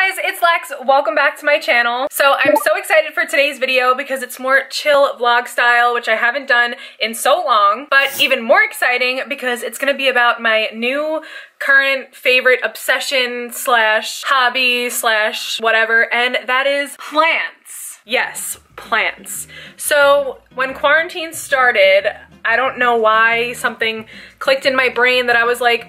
guys, it's Lex. Welcome back to my channel. So I'm so excited for today's video because it's more chill vlog style, which I haven't done in so long, but even more exciting because it's gonna be about my new current favorite obsession slash hobby slash whatever, and that is plants. Yes, plants. So when quarantine started, I don't know why something clicked in my brain that I was like,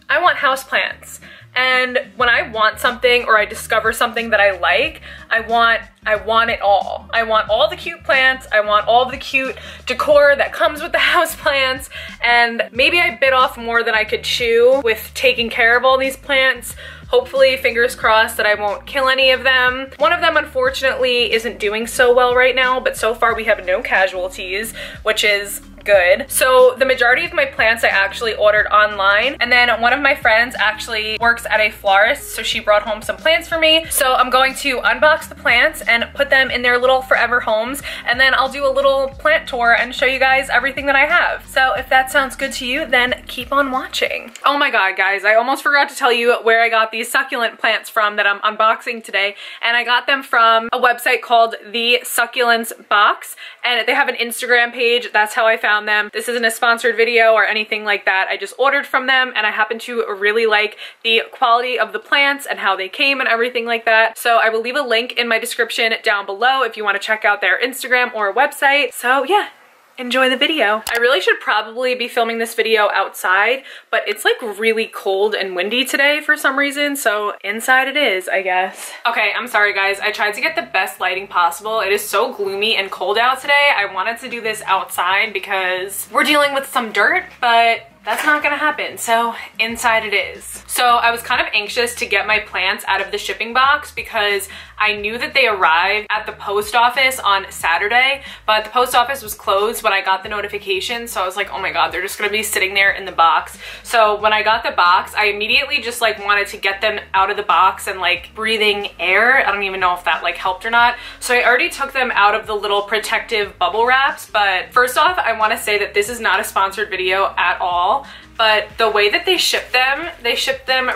I want houseplants. And when I want something or I discover something that I like, I want it all. I want all the cute plants, I want all the cute decor that comes with the houseplants, and maybe I bit off more than I could chew with taking care of all these plants. Hopefully, fingers crossed that I won't kill any of them. One of them, unfortunately, isn't doing so well right now, but so far we have no casualties, which is good. So the majority of my plants I actually ordered online, and then one of my friends actually works at a florist, so she brought home some plants for me. So I'm going to unbox the plants and put them in their little forever homes, and then I'll do a little plant tour and show you guys everything that I have. So if that sounds good to you, then keep on watching. Oh my god, guys, I almost forgot to tell you where I got these succulent plants from that I'm unboxing today, and I got them from a website called the Succulents Box, and they have an Instagram page. That's how I found them. This isn't a sponsored video or anything like that. I just ordered from them, and I happen to really like the quality of the plants and how they came and everything like that. So I will leave a link in my description down below if you want to check out their Instagram or website. So yeah, enjoy the video. I really should probably be filming this video outside, but it's like really cold and windy today for some reason, so inside it is, I guess. Okay, I'm sorry guys, I tried to get the best lighting possible. It is so gloomy and cold out today. I wanted to do this outside because we're dealing with some dirt, but that's not gonna happen, so inside it is. So I was kind of anxious to get my plants out of the shipping box because I knew that they arrived at the post office on Saturday, but the post office was closed when I got the notification, so I was like, oh my god, they're just gonna be sitting there in the box. So when I got the box, I immediately just like wanted to get them out of the box and like breathing air. I don't even know if that like helped or not. So I already took them out of the little protective bubble wraps, but first off, I wanna say that this is not a sponsored video at all. But the way that they ship them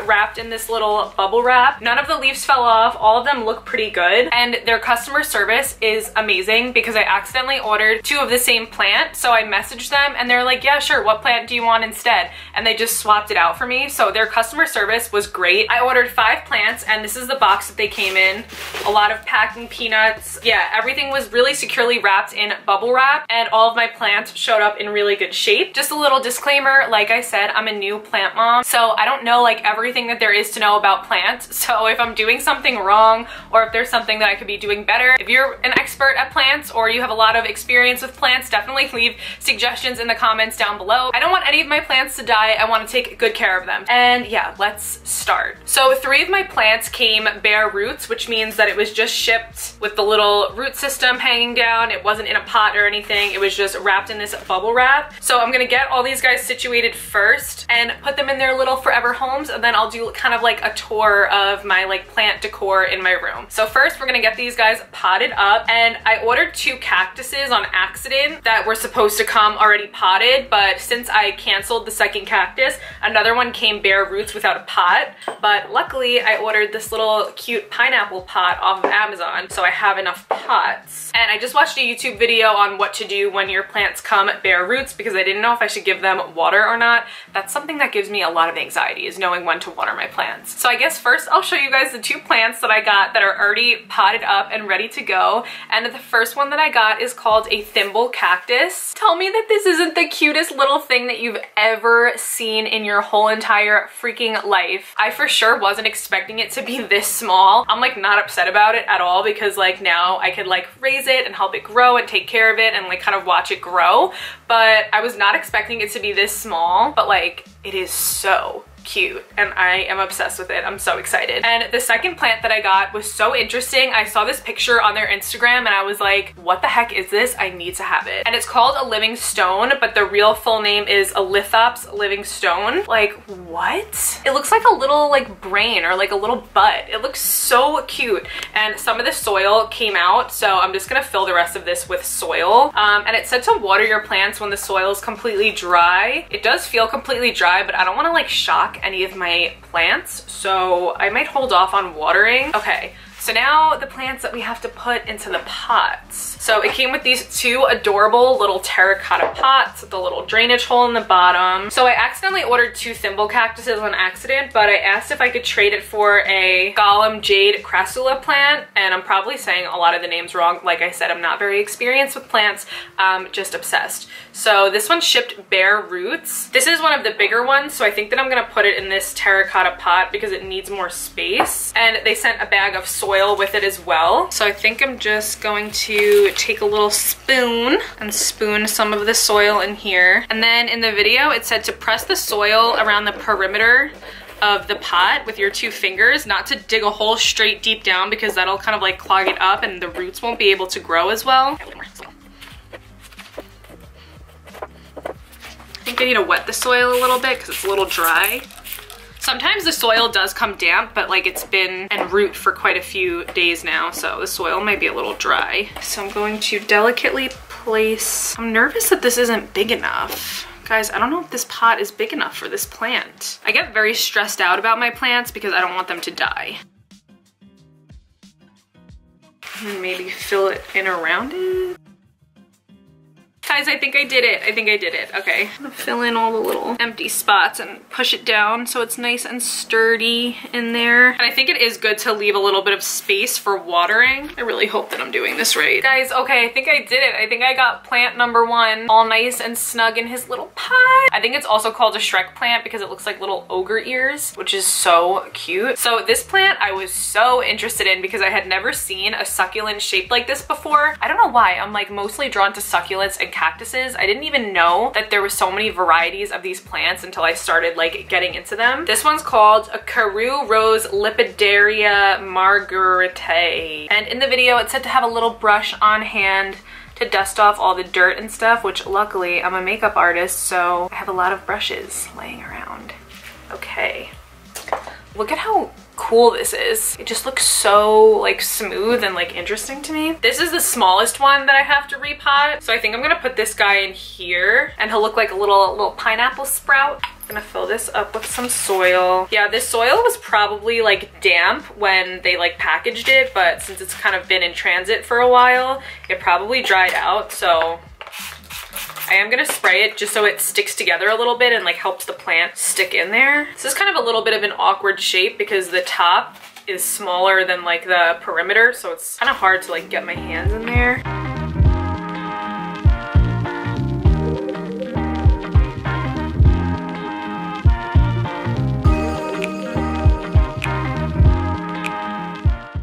wrapped in this little bubble wrap. None of the leaves fell off. All of them look pretty good. And their customer service is amazing because I accidentally ordered 2 of the same plant. So I messaged them and they're like, yeah, sure, what plant do you want instead? And they just swapped it out for me. So their customer service was great. I ordered 5 plants and this is the box that they came in. A lot of packing peanuts. Yeah, everything was really securely wrapped in bubble wrap and all of my plants showed up in really good shape. Just a little disclaimer, like I said, I'm a new plant mom, so I don't know like everything that there is to know about plants. So if I'm doing something wrong or if there's something that I could be doing better, if you're an expert at plants or you have a lot of experience with plants, definitely leave suggestions in the comments down below. I don't want any of my plants to die. I want to take good care of them. And yeah, let's start. So 3 of my plants came bare roots, which means that it was just shipped with the little root system hanging down. It wasn't in a pot or anything. It was just wrapped in this bubble wrap. So I'm gonna get all these guys situated first and put them in their little forever homes, and then I'll do kind of like a tour of my like plant decor in my room. So first we're gonna get these guys potted up, and I ordered 2 cactuses on accident that were supposed to come already potted, but since I canceled the second cactus, another one came bare roots without a pot. But luckily I ordered this little cute pineapple pot off of Amazon, so I have enough pots. And I just watched a YouTube video on what to do when your plants come bare roots because I didn't know if I should give them water or not. That's something that gives me a lot of anxiety, is knowing when to water my plants. So I guess first I'll show you guys the 2 plants that I got that are already potted up and ready to go. And the first one that I got is called a thimble cactus. Tell me that this isn't the cutest little thing that you've ever seen in your whole entire freaking life. I for sure wasn't expecting it to be this small. I'm like not upset about it at all because like now I could like raise it and help it grow and take care of it and like kind of watch it grow. But I was not expecting it to be this small, but like it is so cute and I am obsessed with it. I'm so excited. And the second plant that I got was so interesting. I saw this picture on their Instagram and I was like, what the heck is this? I need to have it. And it's called a living stone, but the real full name is a lithops living stone. Like, what? It looks like a little like brain or like a little butt. It looks so cute. And some of the soil came out, so I'm just gonna fill the rest of this with soil. And it said to water your plants when the soil is completely dry. It does feel completely dry, but I don't want to like shock block any of my plants, so I might hold off on watering. Okay. So now the plants that we have to put into the pots. So it came with these two adorable little terracotta pots with a little drainage hole in the bottom. So I accidentally ordered 2 thimble cactuses on accident, but I asked if I could trade it for a Gollum Jade Crassula plant, and I'm probably saying a lot of the names wrong. Like I said, I'm not very experienced with plants, just obsessed. So this one shipped bare roots. This is one of the bigger ones, so I think that I'm gonna put it in this terracotta pot because it needs more space. And they sent a bag of soil with it as well. So I think I'm just going to take a little spoon and spoon some of the soil in here. And then in the video, it said to press the soil around the perimeter of the pot with your 2 fingers, not to dig a hole straight deep down because that'll kind of like clog it up and the roots won't be able to grow as well. I think I need to wet the soil a little bit because it's a little dry. Sometimes the soil does come damp, but like it's been en route for quite a few days now, so the soil might be a little dry. So I'm going to delicately place... I'm nervous that this isn't big enough. Guys, I don't know if this pot is big enough for this plant. I get very stressed out about my plants because I don't want them to die. And maybe fill it in around it. Guys, I think I did it. I think I did it. Okay. I'm gonna fill in all the little empty spots and push it down so it's nice and sturdy in there. And I think it is good to leave a little bit of space for watering. I really hope that I'm doing this right. Guys, okay, I think I did it. I think I got plant number 1 all nice and snug in his little pot. I think it's also called a Shrek plant because it looks like little ogre ears, which is so cute. So this plant I was so interested in because I had never seen a succulent shaped like this before. I don't know why. I'm like mostly drawn to succulents and cactuses. I didn't even know that there were so many varieties of these plants until I started like getting into them. This one's called a Carew Rose Lipidaria margaritae. And in the video it said to have a little brush on hand to dust off all the dirt and stuff, which luckily I'm a makeup artist, so I have a lot of brushes laying around. Okay. Look at how cool this is. It just looks so like smooth and like interesting to me. This is the smallest one that I have to repot. So I think I'm gonna put this guy in here and he'll look like a little pineapple sprout. I'm gonna fill this up with some soil. Yeah, this soil was probably like damp when they like packaged it, but since it's kind of been in transit for a while, it probably dried out. So I am gonna spray it just so it sticks together a little bit and like helps the plant stick in there. This is kind of a little bit of an awkward shape because the top is smaller than like the perimeter, so it's kind of hard to like get my hands in there.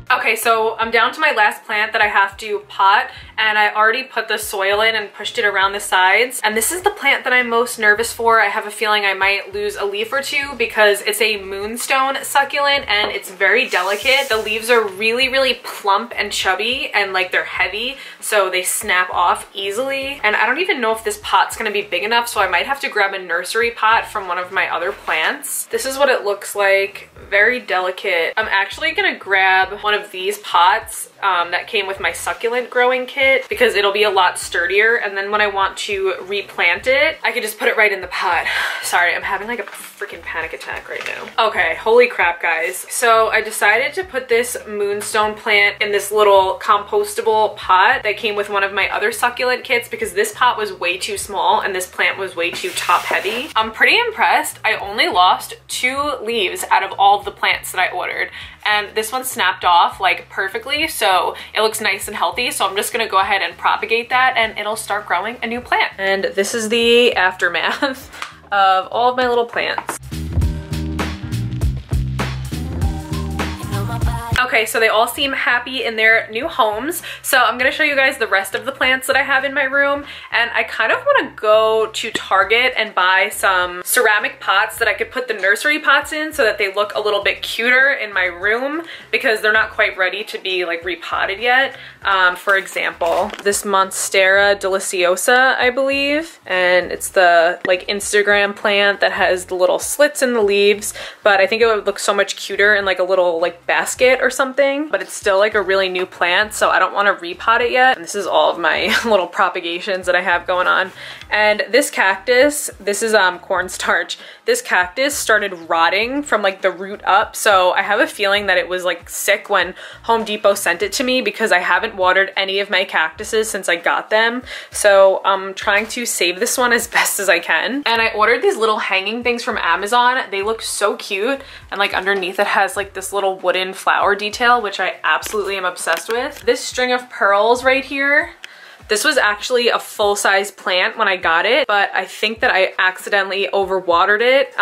Okay, so I'm down to my last plant that I have to pot, and I already put the soil in and pushed it around the sides. And this is the plant that I'm most nervous for. I have a feeling I might lose a leaf or 2 because it's a moonstone succulent and it's very delicate. The leaves are really, really plump and chubby and like they're heavy, so they snap off easily. And I don't even know if this pot's gonna be big enough, so I might have to grab a nursery pot from one of my other plants. This is what it looks like, very delicate. I'm actually gonna grab one of these pots that came with my succulent growing kit because it'll be a lot sturdier, and then when I want to replant it, I can just put it right in the pot. Sorry, I'm having like a freaking panic attack right now. Okay, holy crap, guys. So I decided to put this moonstone plant in this little compostable pot that came with one of my other succulent kits because this pot was way too small and this plant was way too top heavy. I'm pretty impressed. I only lost 2 leaves out of all of the plants that I ordered, and this one snapped off like perfectly, so it looks nice and healthy. So I'm just gonna go ahead and propagate that and it'll start growing a new plant. And this is the aftermath of all of my little plants. Okay, so they all seem happy in their new homes. So I'm gonna show you guys the rest of the plants that I have in my room. And I kind of wanna go to Target and buy some ceramic pots that I could put the nursery pots in so that they look a little bit cuter in my room because they're not quite ready to be like repotted yet. For example, this Monstera deliciosa, I believe. And it's the like Instagram plant that has the little slits in the leaves, but I think it would look so much cuter in like a little like basket or something, but it's still like a really new plant, so I don't want to repot it yet. And this is all of my little propagations that I have going on. And this cactus, this is cornstarch. This cactus started rotting from like the root up, so I have a feeling that it was like sick when Home Depot sent it to me because I haven't watered any of my cactuses since I got them. So I'm trying to save this one as best as I can. And I ordered these little hanging things from Amazon. They look so cute, and like underneath it has like this little wooden flower detail, which I absolutely am obsessed with. This string of pearls right here, this was actually a full-size plant when I got it, but I think that I accidentally overwatered it,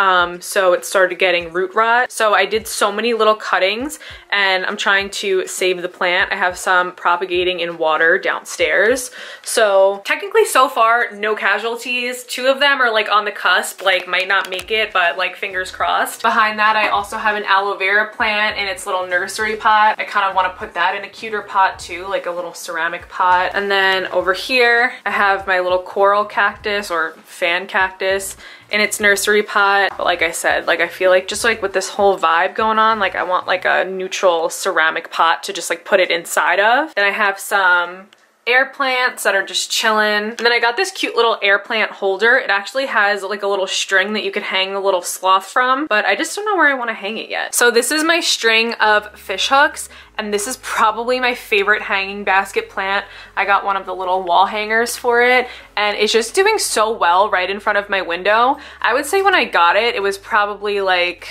so it started getting root rot. So I did so many little cuttings, and I'm trying to save the plant. I have some propagating in water downstairs. So technically so far, no casualties. 2 of them are like on the cusp, like might not make it, but like fingers crossed. Behind that, I also have an aloe vera plant in its little nursery pot. I kind of want to put that in a cuter pot too, like a little ceramic pot. And then over here, I have my little coral cactus or fan cactus in its nursery pot. But like I said, like I feel like just like with this whole vibe going on, like I want like a neutral ceramic pot to just like put it inside of. Then I have some air plants that are just chilling. And then I got this cute little air plant holder. It actually has like a little string that you could hang a little sloth from, but I just don't know where I want to hang it yet. So this is my string of fish hooks, and this is probably my favorite hanging basket plant. I got one of the little wall hangers for it, and it's just doing so well right in front of my window. I would say when I got it, it was probably like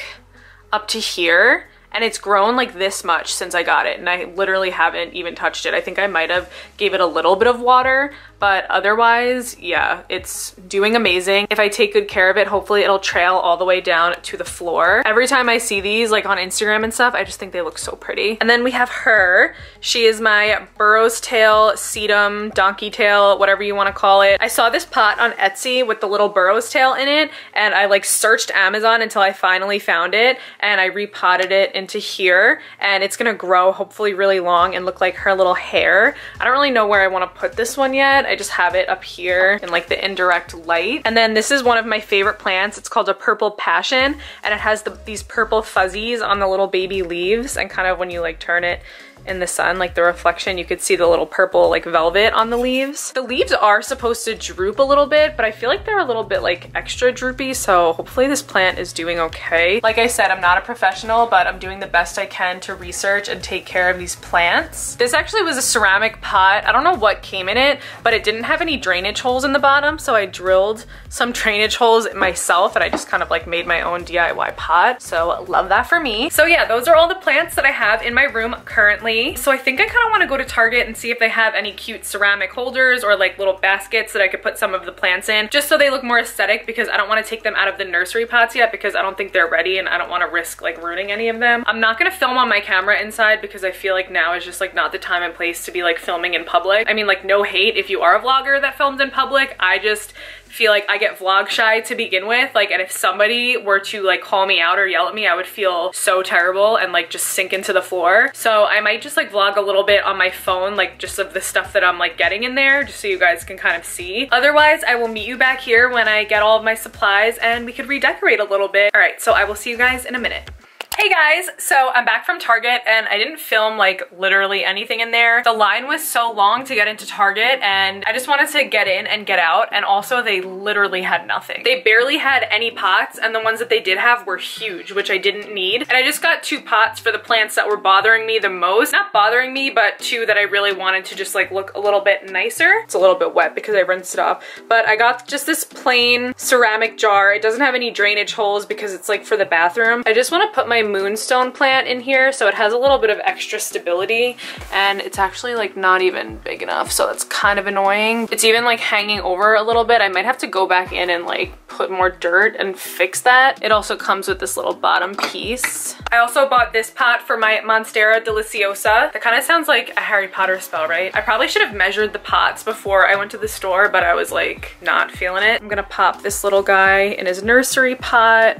up to here. And it's grown like this much since I got it, and I literally haven't even touched it. I think I might have gave it a little bit of water, but otherwise, yeah, it's doing amazing. If I take good care of it, hopefully it'll trail all the way down to the floor. Every time I see these like on Instagram and stuff, I just think they look so pretty. And then we have her. She is my burros tail, sedum, donkey tail, whatever you want to call it. I saw this pot on Etsy with the little burros tail in it, and I like searched Amazon until I finally found it, and I repotted it into here, and it's gonna grow hopefully really long and look like her little hair. I don't really know where I want to put this one yet. I just have it up here in like the indirect light. And then this is one of my favorite plants. It's called a purple passion, and it has these purple fuzzies on the little baby leaves, and kind of when you like turn it in the sun, like the reflection, you could see the little purple like velvet on the leaves. The leaves are supposed to droop a little bit, but I feel like they're a little bit like extra droopy, so hopefully this plant is doing okay. Like I said, I'm not a professional, but I'm doing the best I can to research and take care of these plants. This actually was a ceramic pot. I don't know what came in it, but it didn't have any drainage holes in the bottom, so I drilled some drainage holes myself, and I just kind of like made my own DIY pot, so love that for me. So yeah, those are all the plants that I have in my room currently. So I think I kind of want to go to Target and see if they have any cute ceramic holders or like little baskets that I could put some of the plants in, just so they look more aesthetic, because I don't want to take them out of the nursery pots yet because I don't think they're ready, and I don't want to risk like ruining any of them. I'm not going to film on my camera inside because I feel like now is just like not the time and place to be like filming in public. I mean, like no hate if you are a vlogger that films in public. I just feel like I get vlog shy to begin with, like, and if somebody were to like call me out or yell at me, I would feel so terrible and like just sink into the floor. So I might just like vlog a little bit on my phone, like just of the stuff that I'm like getting in there, just so you guys can kind of see. Otherwise, I will meet you back here when I get all of my supplies and we could redecorate a little bit. All right, so I will see you guys in a minute. Hey guys, so I'm back from Target, and I didn't film like literally anything in there. The line was so long to get into Target, and I just wanted to get in and get out, and also they literally had nothing. They barely had any pots, and the ones that they did have were huge, which I didn't need. And I just got 2 pots for the plants that were bothering me the most. Not bothering me, but 2 that I really wanted to just like look a little bit nicer. It's a little bit wet because I rinsed it off, but I got just this plain ceramic jar. It doesn't have any drainage holes because it's like for the bathroom. I just want to put my moonstone plant in here so it has a little bit of extra stability, and it's actually like not even big enough, so that's kind of annoying. It's even like hanging over a little bit. I might have to go back in and like put more dirt and fix that. It also comes with this little bottom piece. I also bought this pot for my Monstera deliciosa. That kind of sounds like a Harry Potter spell, right? I probably should have measured the pots before I went to the store, but I was like not feeling it. I'm gonna pop this little guy in his nursery pot.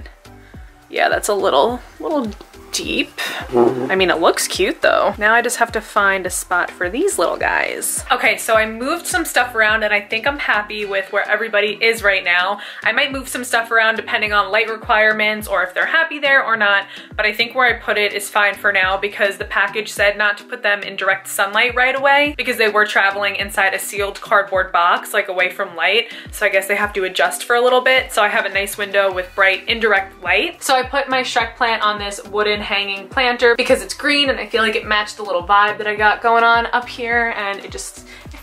Yeah, that's a little little deep. I mean, it looks cute though. Now I just have to find a spot for these little guys. Okay, so I moved some stuff around and I think I'm happy with where everybody is right now. I might move some stuff around depending on light requirements or if they're happy there or not, but I think where I put it is fine for now because the package said not to put them in direct sunlight right away because they were traveling inside a sealed cardboard box, like away from light. So I guess they have to adjust for a little bit. So I have a nice window with bright indirect light. So I put my Shrek plant on this wooden hanging planter because it's green and I feel like it matched the little vibe that I got going on up here, and it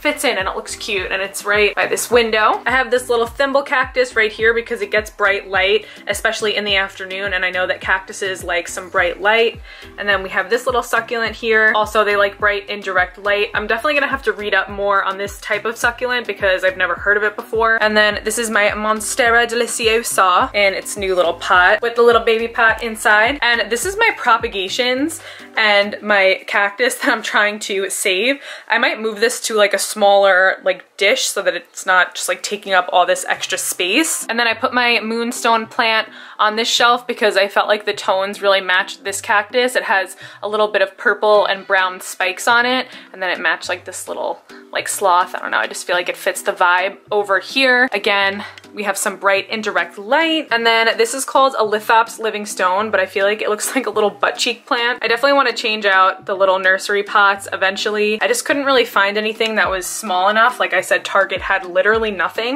fits in and it looks cute, and it's right by this window. I have this little thimble cactus right here because it gets bright light, especially in the afternoon, and I know that cactuses like some bright light. And then we have this little succulent here. Also, they like bright indirect light. I'm definitely gonna have to read up more on this type of succulent because I've never heard of it before. And then this is my Monstera deliciosa in its new little pot with the little baby pot inside. And this is my propagations and my cactus that I'm trying to save. I might move this to like a smaller like dish so that it's not just like taking up all this extra space. And then I put my moonstone plant on this shelf because I felt like the tones really matched this cactus. It has a little bit of purple and brown spikes on it, and then it matched like this little like sloth. I don't know, I just feel like it fits the vibe. Over here, again, we have some bright indirect light. And then this is called a lithops living stone, but I feel like it looks like a little butt cheek plant. I definitely want to change out the little nursery pots eventually. I just couldn't really find anything that was small enough. Like I said, Target had literally nothing.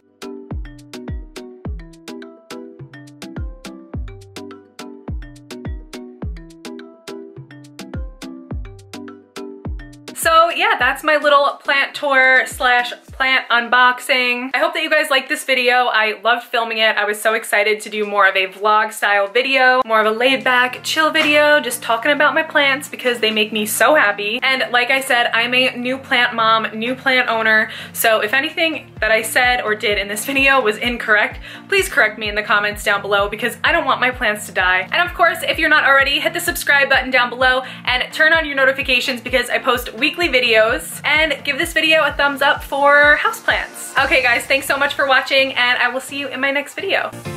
So yeah, that's my little plant tour slash plant unboxing. I hope that you guys liked this video. I loved filming it. I was so excited to do more of a vlog style video, more of a laid back, chill video, just talking about my plants because they make me so happy. And like I said, I'm a new plant mom, new plant owner. So if anything that I said or did in this video was incorrect, please correct me in the comments down below because I don't want my plants to die. And of course, if you're not already, hit the subscribe button down below and turn on your notifications because I post weekly videos, and give this video a thumbs up for houseplants. Okay guys, thanks so much for watching and I will see you in my next video.